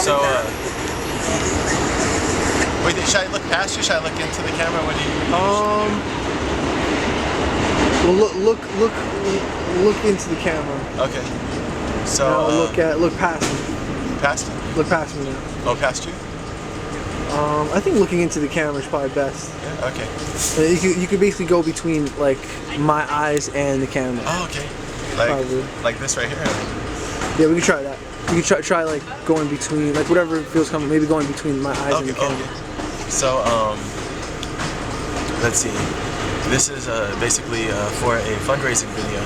So, wait, should I look past you? Should I look into the camera? What do you? Well, look into the camera. Okay. So No, look past me. Past? Look past me now. Oh, past you? I think looking into the camera is probably best. Yeah, okay. You could basically go between like my eyes and the camera. Oh, okay. Like this right here. Yeah, we can try that. You can try like going between, like whatever feels comfortable. Maybe going between my eyes and the camera. Okay. So let's see. This is basically for a fundraising video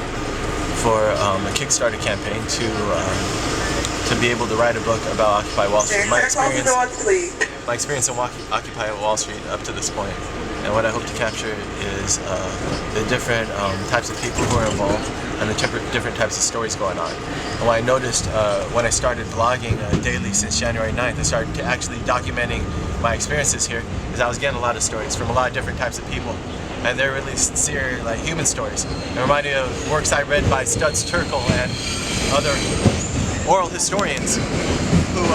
for a Kickstarter campaign to be able to write a book about Occupy Wall Street. My experience in Occupy Wall Street up to this point, and what I hope to capture is the different types of people who are involved and the different types of stories going on. And what I noticed when I started blogging daily since January 9th, I started actually documenting my experiences here, is I was getting a lot of stories from a lot of different types of people. And they're really sincere, like human stories. It reminded me of works I read by Studs Terkel and other oral historians who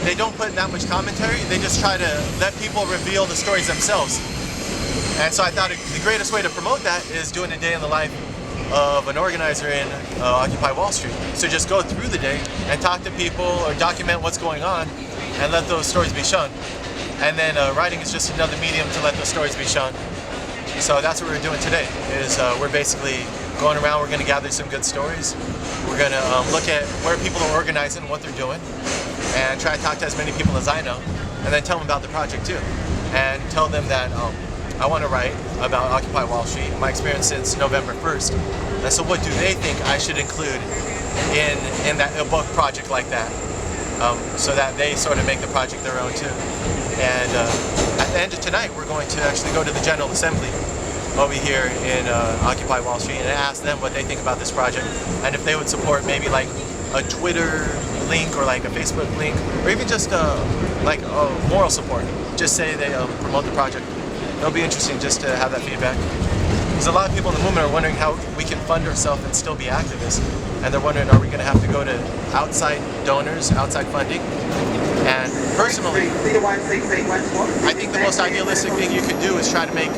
they don't put that much commentary. They just try to let people reveal the stories themselves. And so I thought the greatest way to promote that is doing a day in the life of an organizer in Occupy Wall Street. So just go through the day and talk to people or document what's going on and let those stories be shown. And then writing is just another medium to let those stories be shown. So that's what we're doing today, is we're basically going around, we're going to gather some good stories. We're going to look at where people are organizing and what they're doing, and try to talk to as many people as I know, and then tell them about the project too. And tell them that I want to write about Occupy Wall Street, my experience since November 1st. And so what do they think I should include in a book project like that? So that they sort of make the project their own too. And at the end of tonight, we're going to actually go to the General Assembly over here in Occupy Wall Street and ask them what they think about this project, and if they would support maybe like a Twitter link or like a Facebook link, or even just like moral support. Just say they promote the project. It'll be interesting just to have that feedback. Because a lot of people in the movement are wondering how we can fund ourselves and still be activists. And they're wondering, are we going to have to go to outside donors, outside funding? And personally, I think the most idealistic thing you can do is try to make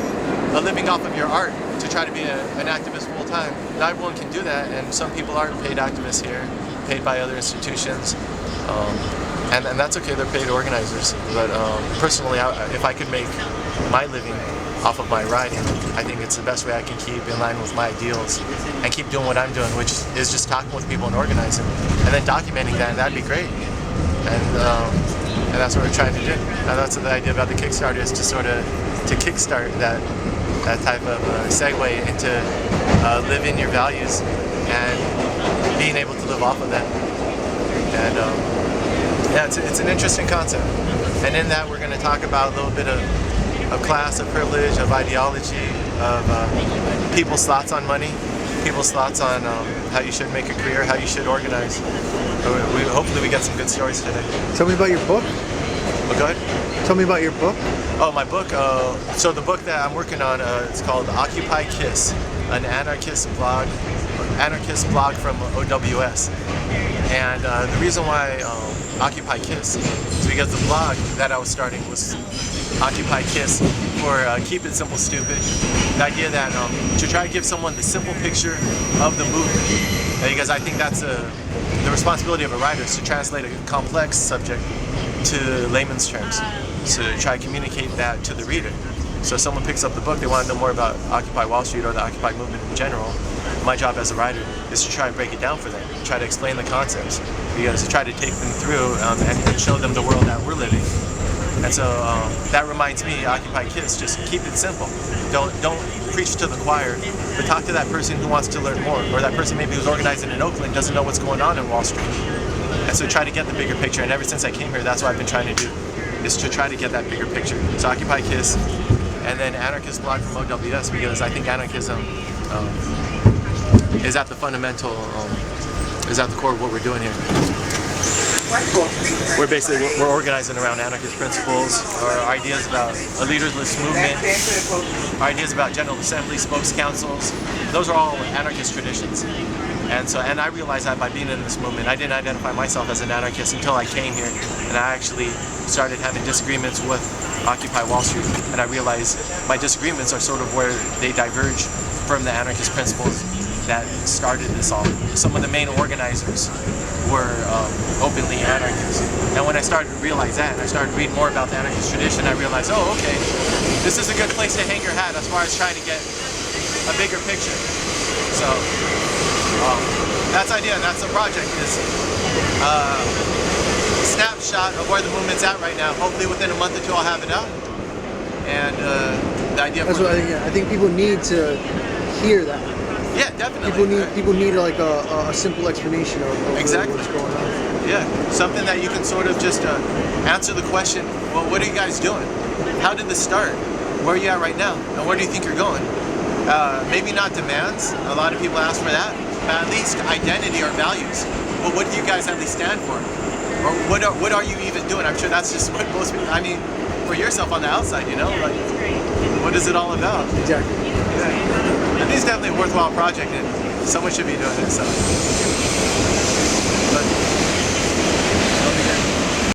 a living off of your art, to try to be an activist full time. Not everyone can do that, and some people are paid activists here, paid by other institutions. And that's okay, they're paid organizers. But personally, if I could make my living off of my writing, I think it's the best way I can keep in line with my ideals and keep doing what I'm doing, which is just talking with people and organizing, and then documenting that, and that'd be great. And that's what we're trying to do. Now that's the idea about the Kickstarter, is to sort of to kickstart that type of segue into living your values and being able to live off of them. And yeah, it's an interesting concept. And in that, we're going to talk about a little bit of class, of privilege, of ideology, of people's thoughts on money, people's thoughts on how you should make a career, how you should organize. Hopefully we get some good stories today. Tell me about your book. Oh, go ahead. Tell me about your book. Oh, my book. So the book that I'm working on, it's called Occupy Kiss, an anarchist blog from OWS. And the reason why Occupy Kiss is because the blog that I was starting was Occupy Kiss for Keep It Simple Stupid. The idea that to try to give someone the simple picture of the movement, because I think that's the responsibility of a writer, is to translate a complex subject to layman's terms, to try to communicate that to the reader. So if someone picks up the book, they want to know more about Occupy Wall Street or the Occupy movement in general. My job as a writer is to try and break it down for them, try to explain the concepts, because to try to take them through and show them the world that we're living. And so that reminds me, Occupy Kiss, just keep it simple. Don't preach to the choir, but talk to that person who wants to learn more, or that person maybe who's organizing in Oakland doesn't know what's going on in Wall Street. And so try to get the bigger picture, and ever since I came here, that's what I've been trying to do, is to try to get that bigger picture. So Occupy Kiss, and then Anarchist blog from OWS, because I think anarchism is at the fundamental, is at the core of what we're doing here. We're organizing around anarchist principles, our ideas about a leaderless movement, our ideas about General Assembly, spokes councils. Those are all anarchist traditions. And I realized that by being in this movement, I didn't identify myself as an anarchist until I came here, and I actually started having disagreements with Occupy Wall Street, and I realized my disagreements are sort of where they diverge from the anarchist principles that started this all. Some of the main organizers were openly anarchists, and when I started to realize that, and I started to read more about the anarchist tradition, I realized, oh, okay, this is a good place to hang your hat as far as trying to get a bigger picture. So that's the idea, that's the project, is a snapshot of where the movement's at right now. Hopefully within a month or two I'll have it out. And the idea That's what I think people need to hear that. Yeah, definitely. People need like a simple explanation of exactly what's going on. Yeah, something that you can sort of just answer the question, well, what are you guys doing? How did this start? Where are you at right now? And where do you think you're going? Maybe not demands, a lot of people ask for that, but at least identity or values. Well, what do you guys at least stand for? Or what are you even doing? I'm sure that's just what most people, I mean, for yourself on the outside, you know, like, what is it all about? Exactly. Yeah. I think it's definitely a worthwhile project, and someone should be doing it, so. But